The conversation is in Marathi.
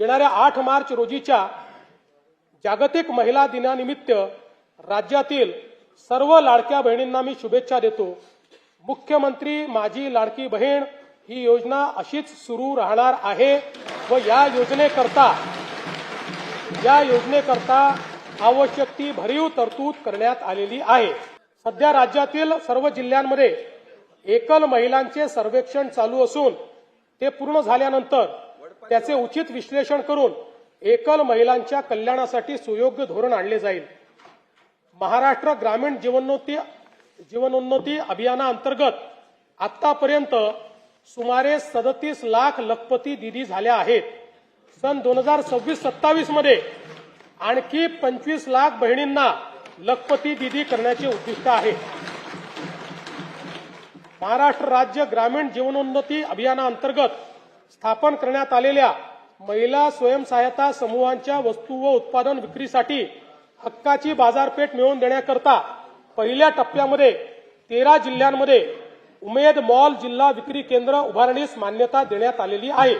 येणाऱ्या 8 मार्च रोजीच्या जागतिक महिला दिनानिमित्त राज्यातील सर्व लाडक्या बहिणींना मी शुभेच्छा देतो। मुख्यमंत्री माझी लाडकी बहीण ही योजना अशीच सुरू राहणार आहे व या योजनेकरता आवश्यक ती भरीव तरतूद करण्यात आलेली आहे। सध्या राज्यातील सर्व जिल्ह्यांमध्ये एकल महिलांचे सर्वेक्षण चालू असून ते पूर्ण झाल्यानंतर त्याचे उचित विश्लेषण करून एकल महिलांच्या कल्याणासाठी सुयोग्य धोरण आणले जाईल। महाराष्ट्र ग्रामीण जीवनोन्नती अभियानांतर्गत आतापर्यंत सुमारे 37 लाख लखपती दीदी झाल्या आहेत। सन 2026-27 मध्ये आणखी 25 लाख बहिणींना लखपती दीदी करण्याचे उद्दिष्ट आहे। महाराष्ट्र राज्य ग्रामीण जीवनोन्नती अभियानांतर्गत स्थापन करण्यात आलेल्या महिला स्वयंसहायता समूहांच्या वस्तू व उत्पादन विक्रीसाठी हक्काची बाजारपेठ मिळवून देण्याकरता पहिल्या टप्प्यामध्ये 13 जिल्ह्यांमध्ये उमेद मॉल जिल्हा विक्री केंद्र उभारणीस मान्यता देण्यात आलेली आहे।